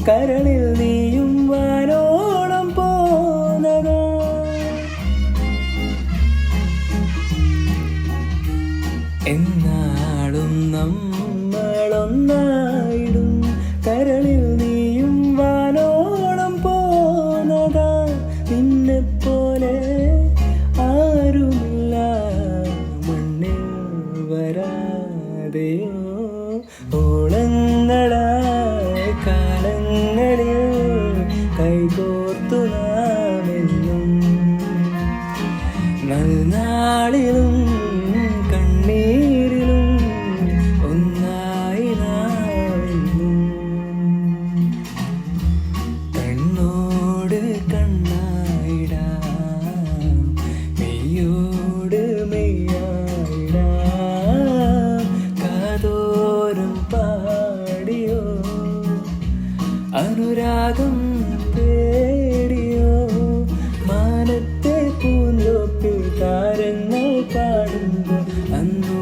കരളിൽ നീയും വാനോളം പോന്നതാ. എന്നാളും നമ്മളൊന്നായിടും, കരളിൽ നീയും വാനോളം പോന്നതാ. നിന്നെപ്പോലെ ആരുമില്ല മണ്ണിൽ വരാതെയോ. ഓളങ്ങളായി കാലങ്ങളിൽ കൈകോർത്തു നാമെന്നും, നൽനാളിലും കണ്ണീരിലും ഒന്നായി നാമെന്നും. കണ്ണോട് കണ്ണായിടാം, മെയ്യോട് മെയ്യായിടാം. കാതോരം പാടിയോ അനുരാഗം തേടിയോ. മാനത്തെ പൂന്തോപ്പിൽ താരങ്ങൾ പാടുമ്പോൾ അന്നു